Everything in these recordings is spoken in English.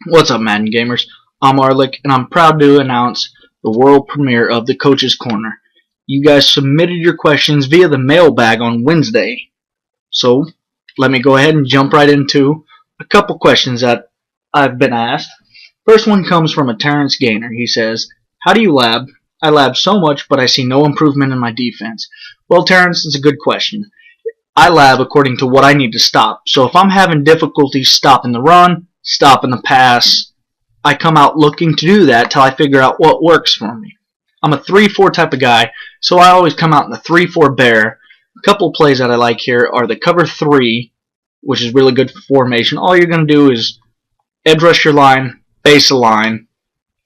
What's up, Madden gamers? I'm Arelik, and I'm proud to announce the world premiere of the Coach's Corner. You guys submitted your questions via the mailbag on Wednesday, so let me go ahead and jump right into a couple questions that I've been asked. First one comes from a Terrence Gaynor. He says, "How do you lab? I lab so much, but I see no improvement in my defense." Well, Terrence, it's a good question. I lab according to what I need to stop. So if I'm having difficulty stopping the run, stopping the pass, I come out looking to do that till I figure out what works for me. I'm a 3-4 type of guy, so I always come out in the 3-4 bear. A couple of plays that I like here are the cover 3, which is really good for formation. All you're going to do is edge rush your line, base a line,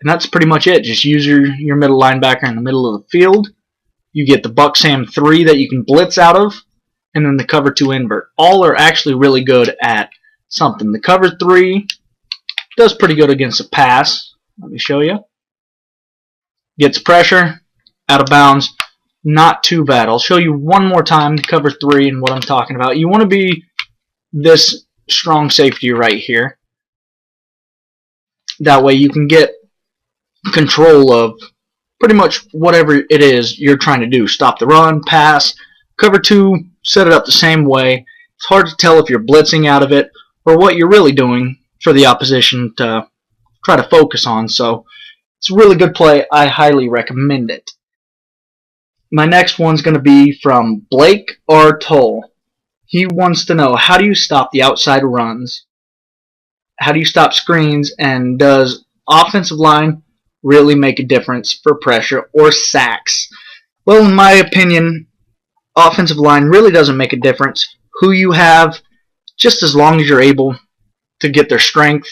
and that's pretty much it. Just use your middle linebacker in the middle of the field. You get the Buck Sam 3 that you can blitz out of, and then the cover 2 invert. All are actually really good at something. The cover 3 does pretty good against a pass. Let me show you. Gets pressure, out of bounds, not too bad. I'll show you one more time the cover 3 and what I'm talking about. You want to be this strong safety right here. That way you can get control of pretty much whatever it is you're trying to do. Stop the run, pass. Cover 2, set it up the same way. It's hard to tell if you're blitzing out of it or what you're really doing for the opposition to try to focus on. So it's a really good play. I highly recommend it. My next one's going to be from Blake R. Toll. He wants to know, how do you stop the outside runs? How do you stop screens? And does offensive line really make a difference for pressure or sacks? Well, in my opinion, offensive line really doesn't make a difference who you have, just as long as you're able to get their strength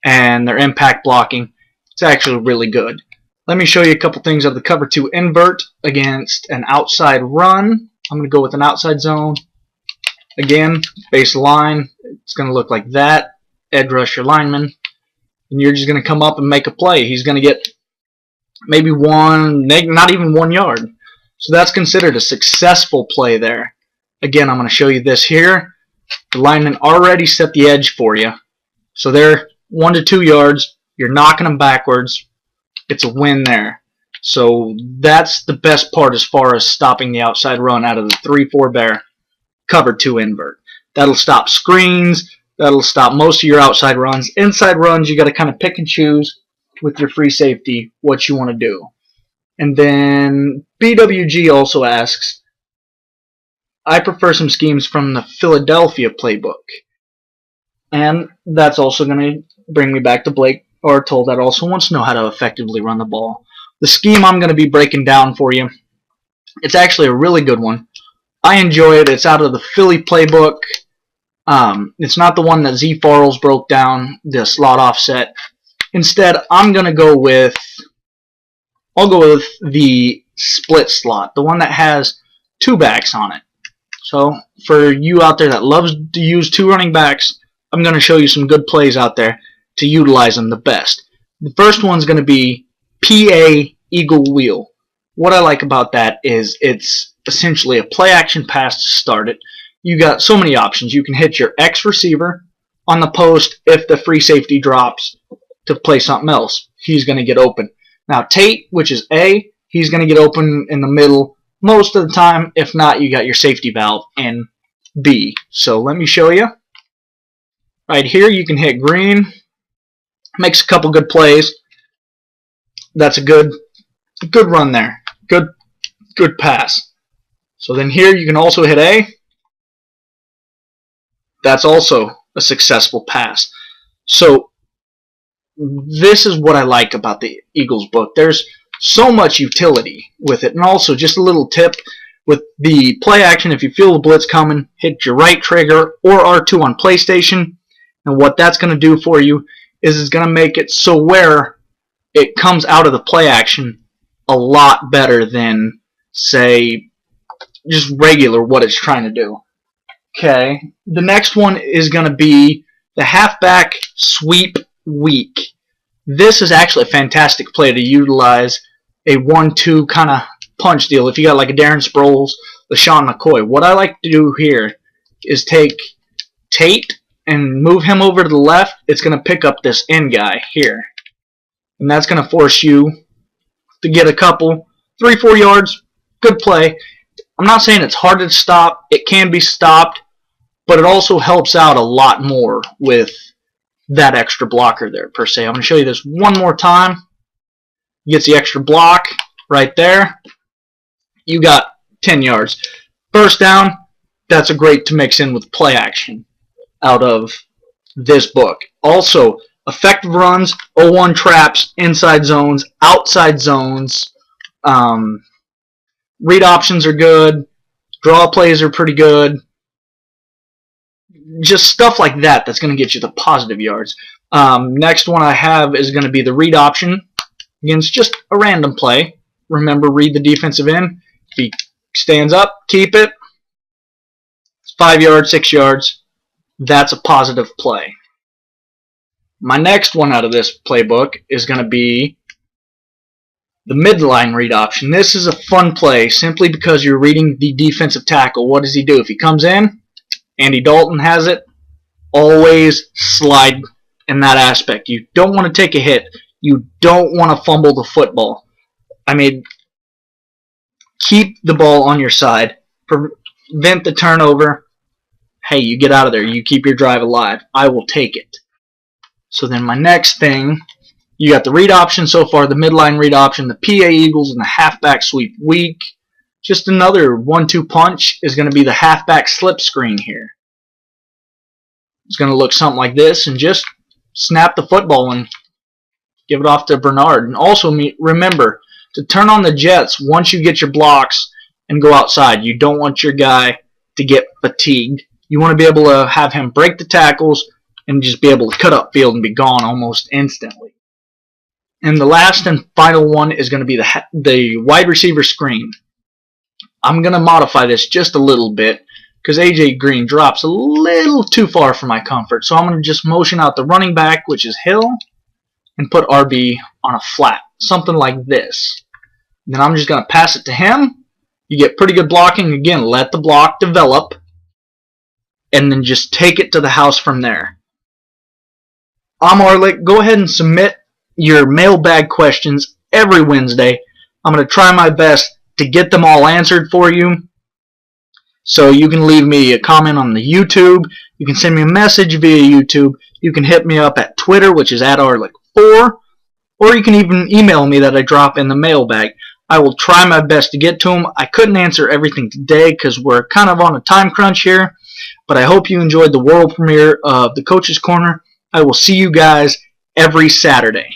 and their impact blocking. It's actually really good. Let me show you a couple things of the cover 2 invert against an outside run. I'm going to go with an outside zone. Again, base line, it's going to look like that. Edge rush your lineman, and you're just going to come up and make a play. He's going to get maybe not even 1 yard. So that's considered a successful play there. Again, I'm going to show you this here. The lineman already set the edge for you. So they're 1 to 2 yards. You're knocking them backwards. It's a win there. So that's the best part as far as stopping the outside run out of the 3-4 bear. Cover 2 invert. That'll stop screens. That'll stop most of your outside runs. Inside runs, you got to kind of pick and choose with your free safety what you want to do. And then BWG also asks, I prefer some schemes from the Philadelphia playbook. And that's also going to bring me back to Blake R. Toll, that also wants to know how to effectively run the ball. The scheme I'm going to be breaking down for you, it's actually a really good one. I enjoy it. It's out of the Philly playbook. It's not the one that Z Farrells broke down, the slot offset. Instead, I'll go with the split slot, the one that has 2 backs on it. So for you out there that loves to use 2 running backs, I'm going to show you some good plays out there to utilize them the best. The first one's going to be PA Eagle Wheel. What I like about that is it's essentially a play action pass to start it. You got so many options. You can hit your X receiver on the post if the free safety drops to play something else. He's going to get open. Now Tate, which is A, he's going to get open in the middle most of the time. If not, you got your safety valve in B. So let me show you. Right here, you can hit green. Makes a couple good plays. That's a good run there. Good pass. So then here you can also hit A. That's also a successful pass. So this is what I like about the Eagles book. There's so much utility with it. And also, just a little tip with the play action, if you feel the blitz coming, hit your right trigger or R2 on PlayStation. And what that's going to do for you is it's going to make it so where it comes out of the play action a lot better than, say, just regular what it's trying to do. Okay, the next one is going to be the halfback sweep weak. This is actually a fantastic play to utilize a 1-2 kind of punch deal. If you got like a Darren Sproles, LaShawn McCoy, what I like to do here is take Tate and move him over to the left, it's going to pick up this end guy here. And that's going to force you to get a couple, 3-4 yards. Good play. I'm not saying it's hard to stop. It can be stopped, but it also helps out a lot more with that extra blocker there, per se. I'm going to show you this one more time. Gets the extra block right there. You got 10 yards. First down, that's a great to mix in with play action out of this book. Also, effective runs, 0-1 traps, inside zones, outside zones. Read options are good. Draw plays are pretty good. Just stuff like that that's going to get you the positive yards. Next one I have is going to be the read option. Again, it's just a random play. Remember, read the defensive end. If he stands up, keep it. It's 5 yards, 6 yards. That's a positive play. My next one out of this playbook is going to be the midline read option. This is a fun play simply because you're reading the defensive tackle. What does he do? If he comes in, Andy Dalton has it, always slide in that aspect. You don't want to take a hit. You don't want to fumble the football. I mean, keep the ball on your side. Prevent the turnover. Hey, you get out of there. You keep your drive alive. I will take it. So then my next thing, you got the read option so far, the midline read option, the PA Eagles, and the halfback sweep weak. Just another 1-2 punch is going to be the halfback slip screen here. It's going to look something like this, and just snap the football and give it off to Bernard. And also remember to turn on the jets once you get your blocks and go outside. You don't want your guy to get fatigued. You want to be able to have him break the tackles and just be able to cut up field and be gone almost instantly. And the last and final one is going to be the wide receiver screen. I'm going to modify this just a little bit because AJ Green drops a little too far for my comfort. So I'm going to just motion out the running back, which is Hill, and put RB on a flat, something like this. Then I'm just going to pass it to him. You get pretty good blocking. Again, let the block develop, and then just take it to the house from there. I'm Arelik. Go ahead and submit your mailbag questions every Wednesday. I'm going to try my best to get them all answered for you. So you can leave me a comment on the YouTube. You can send me a message via YouTube. You can hit me up at Twitter, which is @Arelik4. Or you can even email me that I drop in the mailbag. I will try my best to get to them. I couldn't answer everything today because we're kind of on a time crunch here. But I hope you enjoyed the world premiere of the Coach's Corner. I will see you guys every Saturday.